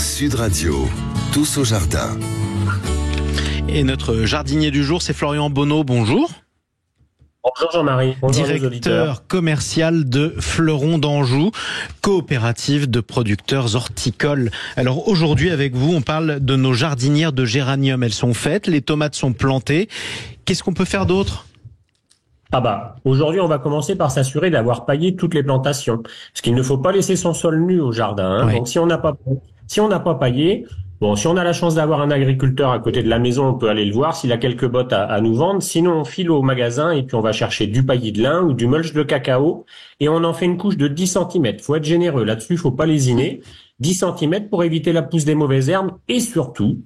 Sud Radio, tous au jardin. Et notre jardinier du jour, c'est Florian Bonneau. Bonjour. Bonjour Jean-Marie. Bonjour directeur commercial de Fleuron d'Anjou, coopérative de producteurs horticoles. Alors aujourd'hui avec vous, on parle de nos jardinières de géranium. Elles sont faites, les tomates sont plantées. Qu'est-ce qu'on peut faire d'autre ? Aujourd'hui, on va commencer par s'assurer d'avoir paillé toutes les plantations. Parce qu'il ne faut pas laisser son sol nu au jardin. Oui. Donc si on n'a pas paillé, si on a la chance d'avoir un agriculteur à côté de la maison, on peut aller le voir s'il a quelques bottes à nous vendre. Sinon, on file au magasin et puis on va chercher du paillis de lin ou du mulch de cacao et on en fait une couche de 10 cm. Faut être généreux là-dessus, faut pas lésiner. 10 cm pour éviter la pousse des mauvaises herbes et surtout,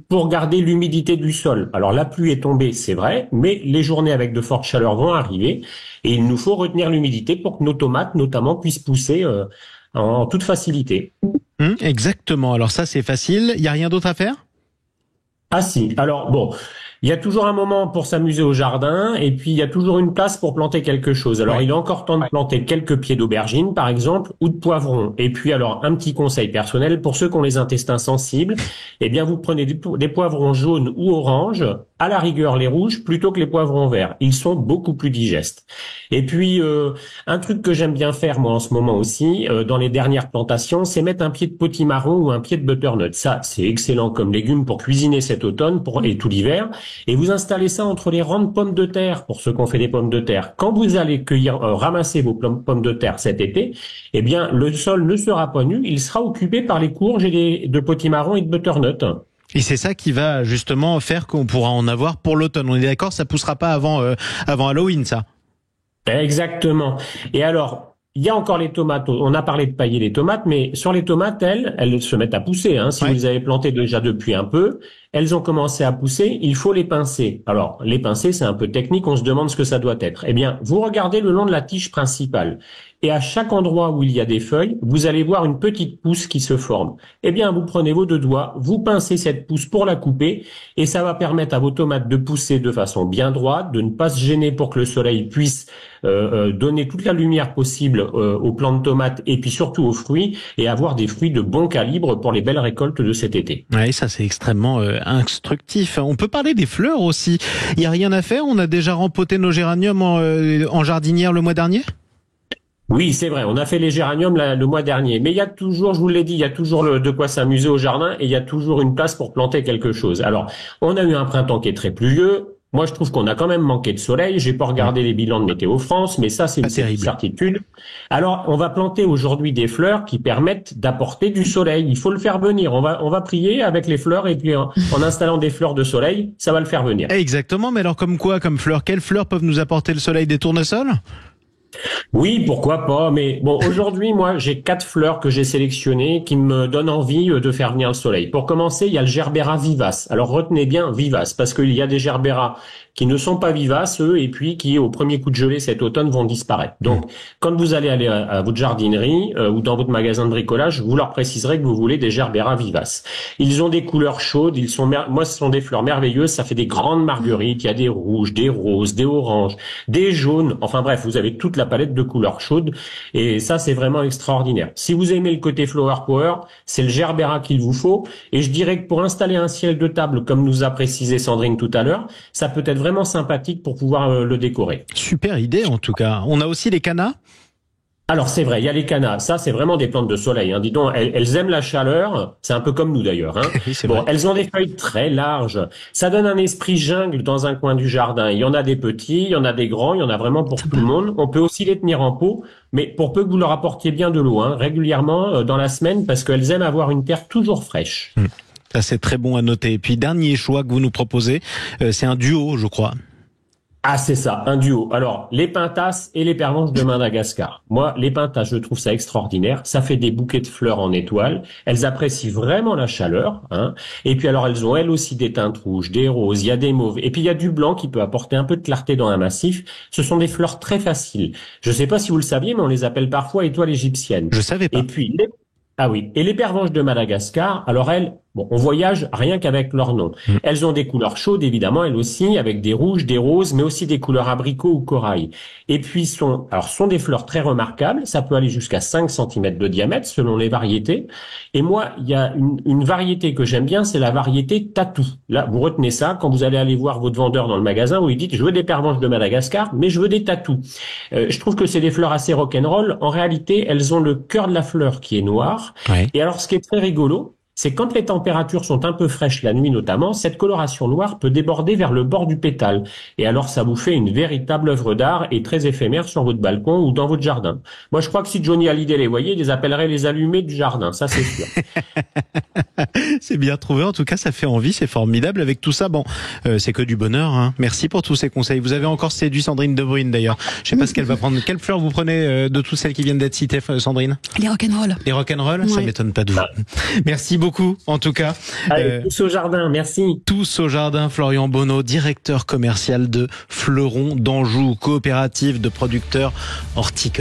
pour garder l'humidité du sol. Alors la pluie est tombée, c'est vrai, mais les journées avec de fortes chaleurs vont arriver et il nous faut retenir l'humidité pour que nos tomates, notamment, puissent pousser en toute facilité. Exactement. Alors ça, c'est facile. Il n'y a rien d'autre à faire ? Ah si. Alors il y a toujours un moment pour s'amuser au jardin et puis il y a toujours une place pour planter quelque chose. Alors il est encore temps de planter quelques pieds d'aubergine par exemple ou de poivrons. Et puis alors un petit conseil personnel pour ceux qui ont les intestins sensibles, eh bien vous prenez des poivrons jaunes ou oranges, à la rigueur les rouges plutôt que les poivrons verts. Ils sont beaucoup plus digestes. Et puis un truc que j'aime bien faire moi en ce moment aussi dans les dernières plantations, c'est mettre un pied de potimarron ou un pied de butternut. Ça c'est excellent comme légume pour cuisiner cet automne et tout l'hiver. Et vous installez ça entre les rangs de pommes de terre, pour ceux qui ont fait des pommes de terre. Quand vous allez ramasser vos pommes de terre cet été, eh bien, le sol ne sera pas nu, il sera occupé par les courges et de potimarron et de butternut. Et c'est ça qui va justement faire qu'on pourra en avoir pour l'automne. On est d'accord, ça poussera pas avant Halloween, ça. Exactement. Et alors, il y a encore les tomates. On a parlé de pailler les tomates, mais sur les tomates, elles se mettent à pousser. Si vous les avez plantées déjà depuis un peu, elles ont commencé à pousser. Il faut les pincer. Alors, les pincer, c'est un peu technique. On se demande ce que ça doit être. Eh bien, vous regardez le long de la tige principale. Et à chaque endroit où il y a des feuilles, vous allez voir une petite pousse qui se forme. Eh bien, vous prenez vos deux doigts, vous pincez cette pousse pour la couper, et ça va permettre à vos tomates de pousser de façon bien droite, de ne pas se gêner pour que le soleil puisse donner toute la lumière possible aux plants de tomates et puis surtout aux fruits, et avoir des fruits de bon calibre pour les belles récoltes de cet été. Oui, ça c'est extrêmement instructif. On peut parler des fleurs aussi. Il n'y a rien à faire, on a déjà rempoté nos géraniums en jardinière le mois dernier ? Oui, c'est vrai, on a fait les géraniums le mois dernier, mais il y a toujours, je vous l'ai dit, il y a toujours de quoi s'amuser au jardin et il y a toujours une place pour planter quelque chose. Alors, on a eu un printemps qui est très pluvieux. Moi, je trouve qu'on a quand même manqué de soleil. J'ai pas regardé les bilans de Météo France, mais ça, c'est une certitude. Alors, on va planter aujourd'hui des fleurs qui permettent d'apporter du soleil. Il faut le faire venir. On va prier avec les fleurs et puis en installant des fleurs de soleil, ça va le faire venir. Exactement. Mais alors, comme quoi, comme fleurs ? Quelles fleurs peuvent nous apporter le soleil ? Des tournesols ? Oui, pourquoi pas, mais aujourd'hui, moi, j'ai 4 fleurs que j'ai sélectionnées qui me donnent envie de faire venir le soleil. Pour commencer, il y a le gerbera vivace. Alors, retenez bien vivace, parce qu'il y a des gerberas qui ne sont pas vivaces, eux, et puis qui, au premier coup de gelée cet automne, vont disparaître. Donc, quand vous allez aller à votre jardinerie ou dans votre magasin de bricolage, vous leur préciserez que vous voulez des gerberas vivaces. Ils ont des couleurs chaudes, moi, ce sont des fleurs merveilleuses, ça fait des grandes marguerites, il y a des rouges, des roses, des oranges, des jaunes, enfin bref, vous avez toute la palette de couleurs chaudes, et ça, c'est vraiment extraordinaire. Si vous aimez le côté flower power, c'est le gerbera qu'il vous faut, et je dirais que pour installer un ciel de table, comme nous a précisé Sandrine tout à l'heure, ça peut être vraiment sympathique pour pouvoir le décorer. Super idée en tout cas. On a aussi les cannas ? Alors c'est vrai, il y a les cannas. Ça, c'est vraiment des plantes de soleil. Dis donc, elles aiment la chaleur. C'est un peu comme nous d'ailleurs. Oui, c'est vrai. Elles ont des feuilles très larges. Ça donne un esprit jungle dans un coin du jardin. Il y en a des petits, il y en a des grands, il y en a vraiment pour tout le monde. On peut aussi les tenir en pot, mais pour peu que vous leur apportiez bien de l'eau, régulièrement dans la semaine, parce qu'elles aiment avoir une terre toujours fraîche. Ça, c'est très bon à noter. Et puis, dernier choix que vous nous proposez, c'est un duo, je crois. Ah, c'est ça, un duo. Alors, les pintas et les pervenches de Madagascar. Moi, les pintas, je trouve ça extraordinaire. Ça fait des bouquets de fleurs en étoiles. Elles apprécient vraiment la chaleur. Et puis alors, elles ont elles aussi des teintes rouges, des roses, il y a des mauves. Et puis, il y a du blanc qui peut apporter un peu de clarté dans un massif. Ce sont des fleurs très faciles. Je ne sais pas si vous le saviez, mais on les appelle parfois étoiles égyptiennes. Je savais pas. Et puis, ah oui, et les pervenches de Madagascar, alors elles, Bon, on voyage rien qu'avec leur nom. Elles ont des couleurs chaudes, évidemment, elles aussi, avec des rouges, des roses, mais aussi des couleurs abricot ou corail. Et puis, sont des fleurs très remarquables. Ça peut aller jusqu'à 5 cm de diamètre, selon les variétés. Et moi, il y a une variété que j'aime bien, c'est la variété tatou. Là, vous retenez ça, quand vous allez aller voir votre vendeur dans le magasin, vous lui dites, je veux des pervenches de Madagascar, mais je veux des tatous. Je trouve que c'est des fleurs assez rock'n'roll. En réalité, elles ont le cœur de la fleur qui est noir. Ouais. Et alors, ce qui est très rigolo, c'est quand les températures sont un peu fraîches la nuit notamment, cette coloration noire peut déborder vers le bord du pétale. Et alors ça vous fait une véritable œuvre d'art et très éphémère sur votre balcon ou dans votre jardin. Moi je crois que si Johnny Hallyday les voyait, il les appellerait les allumés du jardin, ça c'est sûr. C'est bien trouvé, en tout cas ça fait envie, c'est formidable. Avec tout ça, bon, c'est que du bonheur, hein. Merci pour tous ces conseils. Vous avez encore séduit Sandrine Debrune d'ailleurs. Je sais pas ce qu'elle va prendre. Quelle fleur vous prenez de toutes celles qui viennent d'être citées, Sandrine? Les rock'n'roll. Les rock'n'roll, Ouais. ça m'étonne pas de vous. Merci beaucoup, en tout cas. Allez, tous au jardin, merci. Tous au jardin, Florian Bonneau, directeur commercial de Fleuron d'Anjou, coopérative de producteurs horticoles.